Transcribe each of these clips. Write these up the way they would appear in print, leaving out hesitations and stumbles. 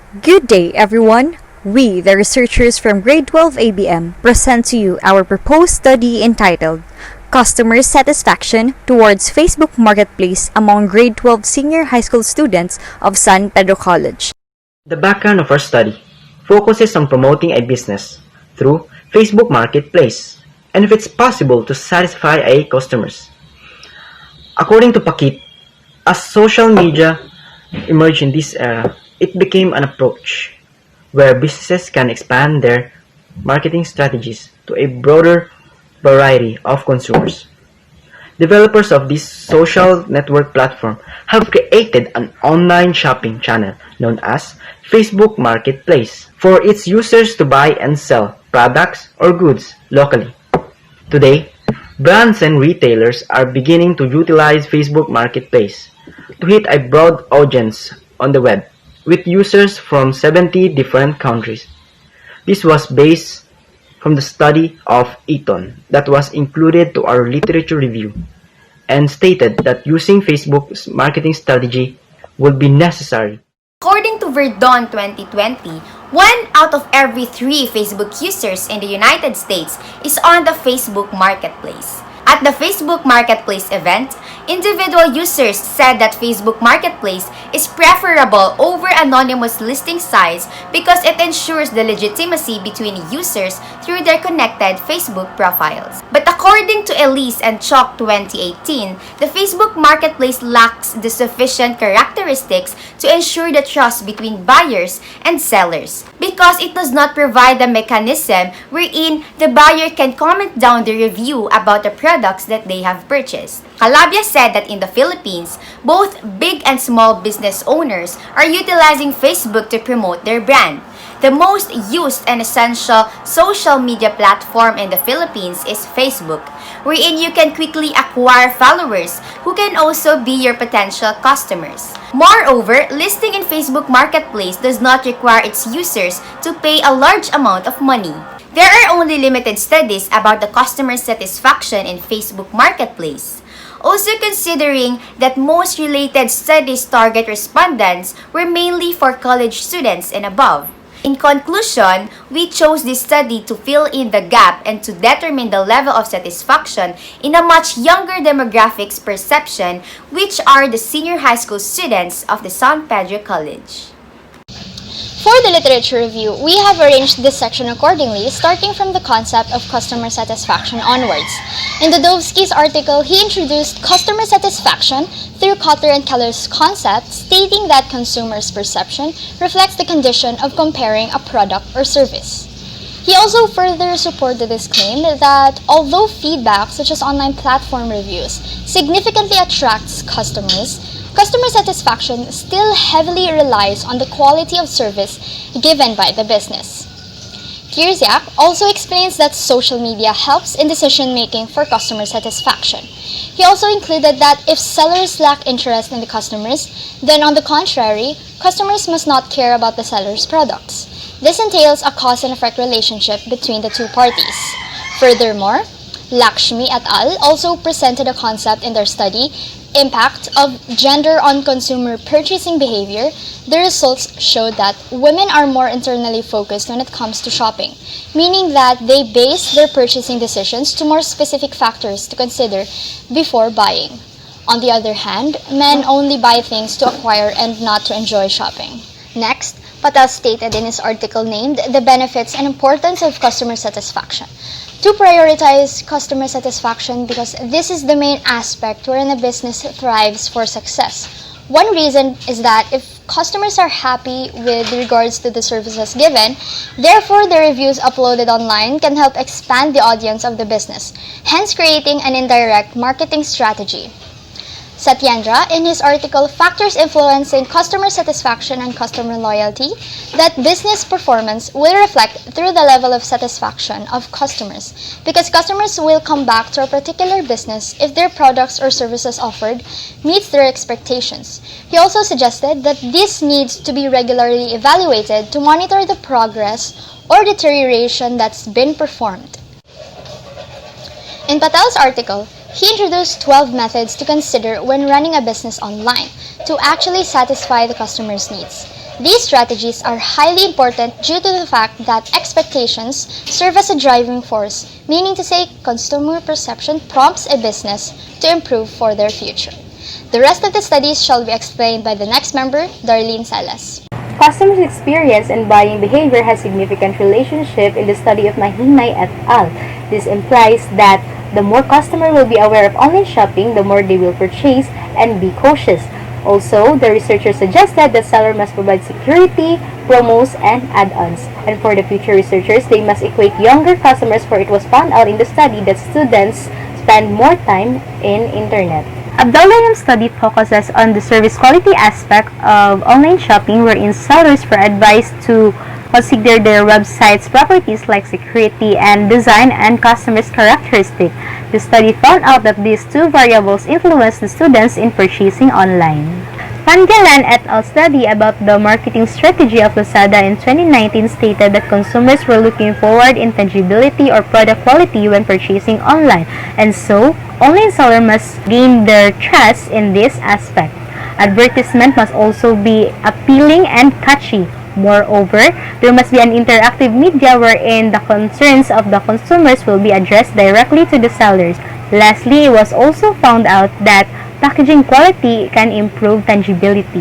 Good day, everyone. We, the researchers from Grade 12 ABM, present to you our proposed study entitled Customer Satisfaction Towards Facebook Marketplace Among Grade 12 Senior High School Students of San Pedro College. The background of our study focuses on promoting a business through Facebook Marketplace and if it's possible to satisfy a customers. According to Pakit, as social media emerged in this era, it became an approach where businesses can expand their marketing strategies to a broader variety of consumers. Developers of this social network platform have created an online shopping channel known as Facebook Marketplace for its users to buy and sell products or goods locally. Today, brands and retailers are beginning to utilize Facebook Marketplace to hit a broad audience on the web with users from 70 different countries. This was based from the study of Eaton that was included to our literature review and stated that using Facebook's marketing strategy would be necessary. According to Verdon 2020, 1 out of every 3 Facebook users in the United States is on the Facebook Marketplace. At the Facebook Marketplace event, individual users said that Facebook Marketplace is preferable over anonymous listing sites because it ensures the legitimacy between users through their connected Facebook profiles. But according to Elise and Chalk 2018, the Facebook Marketplace lacks the sufficient characteristics to ensure the trust between buyers and sellers because it does not provide a mechanism wherein the buyer can comment down the review about the products that they have purchased. Calabia said that in the Philippines, both big and small business owners are utilizing Facebook to promote their brand. The most used and essential social media platform in the Philippines is Facebook, wherein you can quickly acquire followers who can also be your potential customers. Moreover, listing in Facebook Marketplace does not require its users to pay a large amount of money. There are only limited studies about the customer satisfaction in Facebook Marketplace. Also considering that most related studies target respondents were mainly for college students and above. In conclusion, we chose this study to fill in the gap and to determine the level of satisfaction in a much younger demographics perception, which are the senior high school students of the San Pedro College. For the literature review, we have arranged this section accordingly, starting from the concept of customer satisfaction onwards. In Dodowski's article, he introduced customer satisfaction through Cotter and Keller's concept, stating that consumers' perception reflects the condition of comparing a product or service. He also further supported his claim that although feedback, such as online platform reviews, significantly attracts customers, customer satisfaction still heavily relies on the quality of service given by the business. Kierziak also explains that social media helps in decision-making for customer satisfaction. He also included that if sellers lack interest in the customers, then on the contrary, customers must not care about the seller's products. This entails a cause and effect relationship between the two parties. Furthermore, Lakshmi et al. Also presented a concept in their study, Impact of Gender on Consumer Purchasing Behavior. The results showed that women are more internally focused when it comes to shopping, meaning that they base their purchasing decisions to more specific factors to consider before buying. On the other hand, men only buy things to acquire and not to enjoy shopping. Next, Patel stated in his article named The Benefits and Importance of Customer Satisfaction. To prioritize customer satisfaction because this is the main aspect wherein a business thrives for success. One reason is that if customers are happy with regards to the services given, therefore the reviews uploaded online can help expand the audience of the business, hence creating an indirect marketing strategy. Satyendra, in his article Factors Influencing Customer Satisfaction and Customer Loyalty, that business performance will reflect through the level of satisfaction of customers, because customers will come back to a particular business if their products or services offered meets their expectations. He also suggested that this needs to be regularly evaluated to monitor the progress or deterioration that's been performed. In Patel's article, he introduced 12 methods to consider when running a business online to actually satisfy the customer's needs. These strategies are highly important due to the fact that expectations serve as a driving force, meaning to say consumer perception prompts a business to improve for their future. The rest of the studies shall be explained by the next member, Darlene Salas. Customers' experience and buying behavior has significant relationship in the study of Mahimay et al. This implies that the more customer will be aware of online shopping, the more they will purchase and be cautious. Also, the researchers suggested that seller must provide security, promos, and add-ons. And for the future researchers, they must equate younger customers, for it was found out in the study that students spend more time in internet. Abdullah study focuses on the service quality aspect of online shopping, wherein sellers were advised to consider their website's properties like security and design and customers' characteristics. The study found out that these two variables influence the students in purchasing online. Pangalan et al. Study about the marketing strategy of Lazada in 2019 stated that consumers were looking forward in tangibility or product quality when purchasing online, and so online seller must gain their trust in this aspect. Advertisement must also be appealing and catchy. Moreover, there must be an interactive media wherein the concerns of the consumers will be addressed directly to the sellers. Lastly, it was also found out that packaging quality can improve tangibility.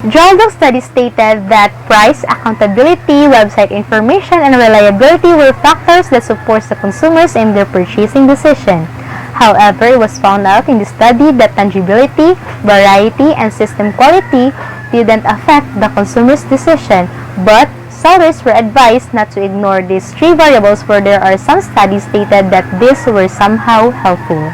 G12 study stated that price, accountability, website information, and reliability were factors that support the consumers in their purchasing decision. However, it was found out in the study that tangibility, variety, and system quality didn't affect the consumer's decision, but sellers were advised not to ignore these three variables, where there are some studies stated that these were somehow helpful.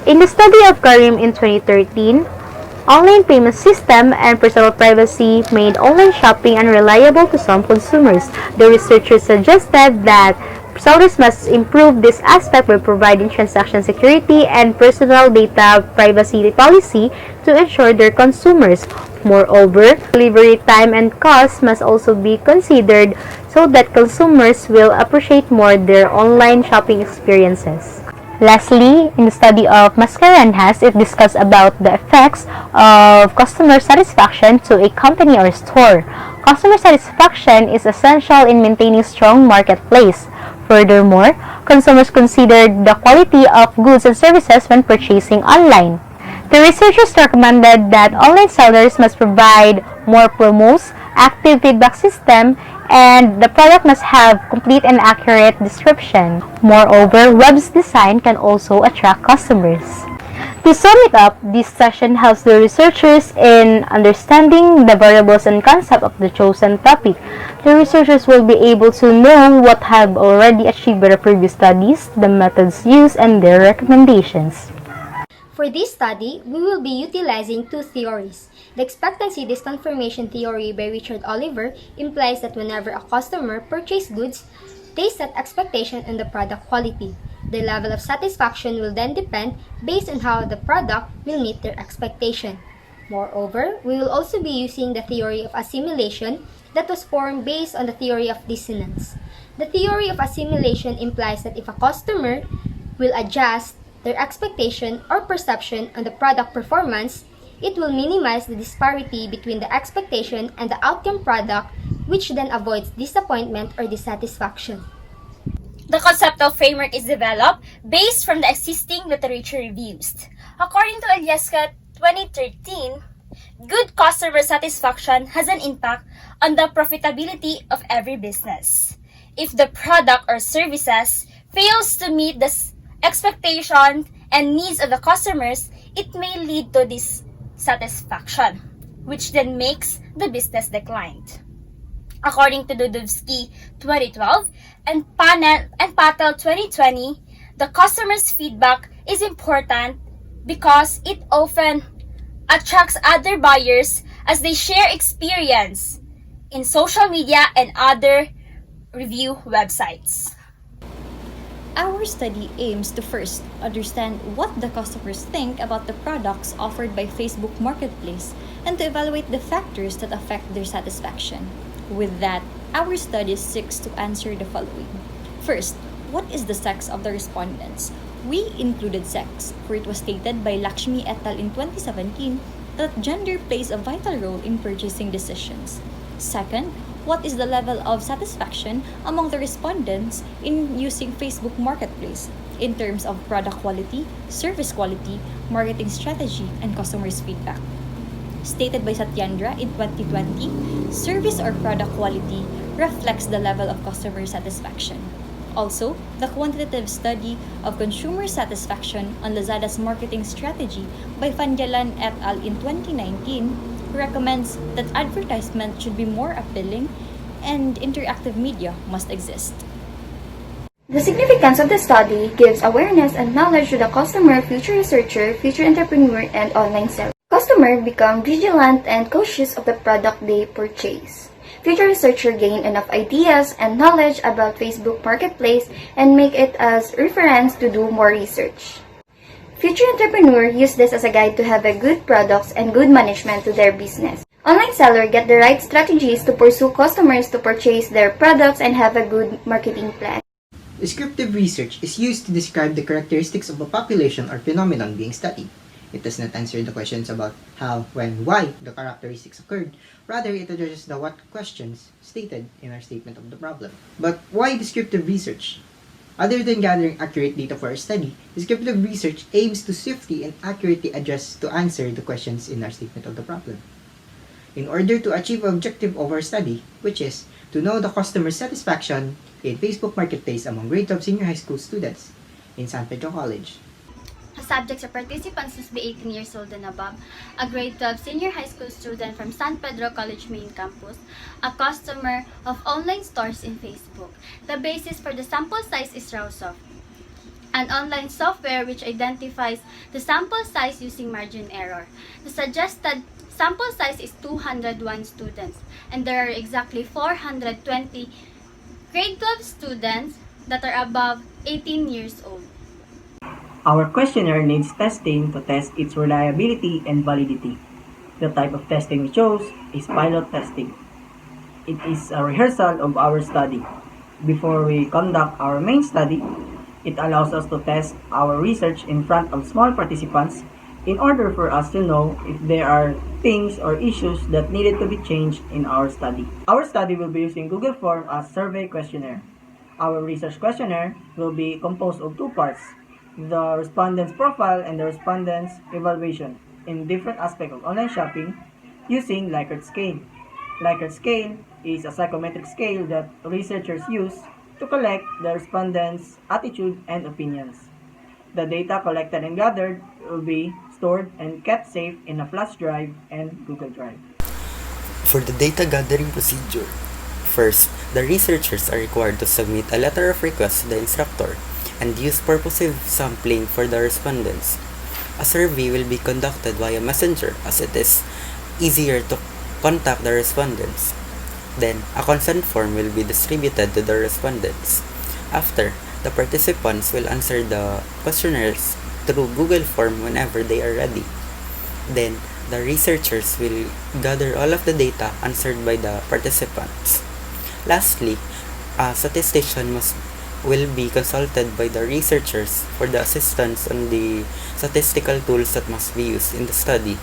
In the study of Karim in 2013, online payment system and personal privacy made online shopping unreliable to some consumers. The researchers suggested that sellers must improve this aspect by providing transaction security and personal data privacy policy to ensure their consumers. Moreover, delivery time and cost must also be considered so that consumers will appreciate more their online shopping experiences. Lastly, in the study of Mascarenhas, it discussed about the effects of customer satisfaction to a company or store. Customer satisfaction is essential in maintaining strong marketplace. Furthermore, consumers considered the quality of goods and services when purchasing online. The researchers recommended that online sellers must provide more promos, active feedback system, and the product must have complete and accurate description. Moreover, web's design can also attract customers. To sum it up, this session helps the researchers in understanding the variables and concept of the chosen topic. The researchers will be able to know what have already achieved by the previous studies, the methods used, and their recommendations. For this study, we will be utilizing two theories. The expectancy disconfirmation theory by Richard Oliver implies that whenever a customer purchases goods, they set expectation on the product quality. The level of satisfaction will then depend based on how the product will meet their expectation. Moreover, we will also be using the theory of assimilation that was formed based on the theory of dissonance. The theory of assimilation implies that if a customer will adjust their expectation or perception on the product performance, it will minimize the disparity between the expectation and the outcome product, which then avoids disappointment or dissatisfaction. The conceptual framework is developed based from the existing literature reviews. According to Alyeska 2013, good customer satisfaction has an impact on the profitability of every business. If the product or services fails to meet the expectations and needs of the customers, it may lead to dissatisfaction, which then makes the business decline. According to Dudovsky 2012 and Patel 2020, the customer's feedback is important because it often attracts other buyers as they share experience in social media and other review websites. Our study aims to first understand what the customers think about the products offered by Facebook Marketplace and to evaluate the factors that affect their satisfaction. With that, our study seeks to answer the following. First, what is the sex of the respondents? We included sex, for it was stated by Lakshmi et al. In 2017 that gender plays a vital role in purchasing decisions. Second, what is the level of satisfaction among the respondents in using Facebook Marketplace in terms of product quality, service quality, marketing strategy, and customers' feedback? Stated by Satyendra in 2020, service or product quality reflects the level of customer satisfaction. Also, the quantitative study of consumer satisfaction on Lazada's marketing strategy by Fanjalan et al. In 2019 recommends that advertisement should be more appealing and interactive media must exist. The significance of the study gives awareness and knowledge to the customer, future researcher, future entrepreneur, and online seller. Customers become vigilant and cautious of the product they purchase. Future researcher gain enough ideas and knowledge about Facebook Marketplace and make it as reference to do more research. Future entrepreneur use this as a guide to have a good products and good management to their business. Online seller get the right strategies to pursue customers to purchase their products and have a good marketing plan. Descriptive research is used to describe the characteristics of a population or phenomenon being studied. It does not answer the questions about how, when, why the characteristics occurred. Rather, it addresses the what questions stated in our statement of the problem. But why descriptive research? Other than gathering accurate data for our study, descriptive research aims to swiftly and accurately address to answer the questions in our statement of the problem. In order to achieve the objective of our study, which is to know the customer satisfaction in Facebook Marketplace among grade 12 senior high school students in San Pedro College. Subjects or participants must be 18 years old and above, a grade 12 senior high school student from San Pedro College main campus, a customer of online stores in Facebook. The basis for the sample size is Rawsoft, an online software which identifies the sample size using margin error. The suggested sample size is 201 students, and there are exactly 420 grade 12 students that are above 18 years old. Our questionnaire needs testing to test its reliability and validity. The type of testing we chose is pilot testing. It is a rehearsal of our study. Before we conduct our main study, it allows us to test our research in front of small participants in order for us to know if there are things or issues that needed to be changed in our study. Our study will be using Google Form as survey questionnaire. Our research questionnaire will be composed of two parts: the respondent's profile and the respondent's evaluation in different aspects of online shopping using Likert scale. Likert scale is a psychometric scale that researchers use to collect the respondents' attitude and opinions. The data collected and gathered will be stored and kept safe in a flash drive and Google Drive. For the data gathering procedure, first, the researchers are required to submit a letter of request to the instructor and use purposive sampling for the respondents. A survey will be conducted via messenger as it is easier to contact the respondents. Then, a consent form will be distributed to the respondents. After, the participants will answer the questionnaires through Google Form whenever they are ready. Then, the researchers will gather all of the data answered by the participants. Lastly, a statistician will be consulted by the researchers for the assistance on the statistical tools that must be used in the study.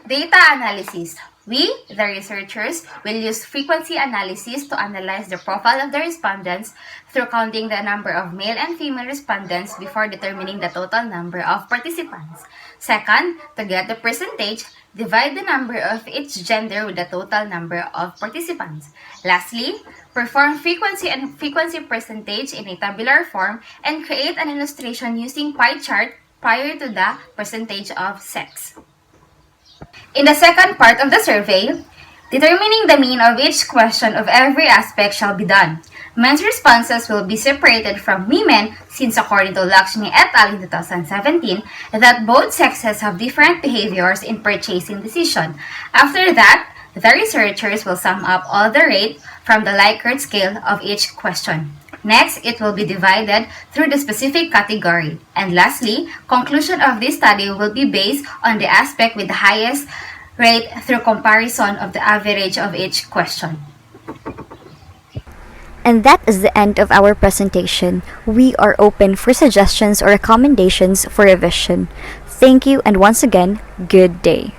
Data analysis. We, the researchers, will use frequency analysis to analyze the profile of the respondents through counting the number of male and female respondents before determining the total number of participants. Second, to get the percentage, divide the number of each gender with the total number of participants. Lastly, perform frequency and frequency percentage in a tabular form and create an illustration using pie chart prior to the percentage of sex. In the second part of the survey, determining the mean of each question of every aspect shall be done. Men's responses will be separated from women since according to Lakshmi et al. In 2017, that both sexes have different behaviors in purchasing decision. After that, the researchers will sum up all the rate from the Likert scale of each question. Next, it will be divided through the specific category. And lastly, conclusion of this study will be based on the aspect with the highest rate through comparison of the average of each question. And that is the end of our presentation. We are open for suggestions or recommendations for revision. Thank you, and once again, good day.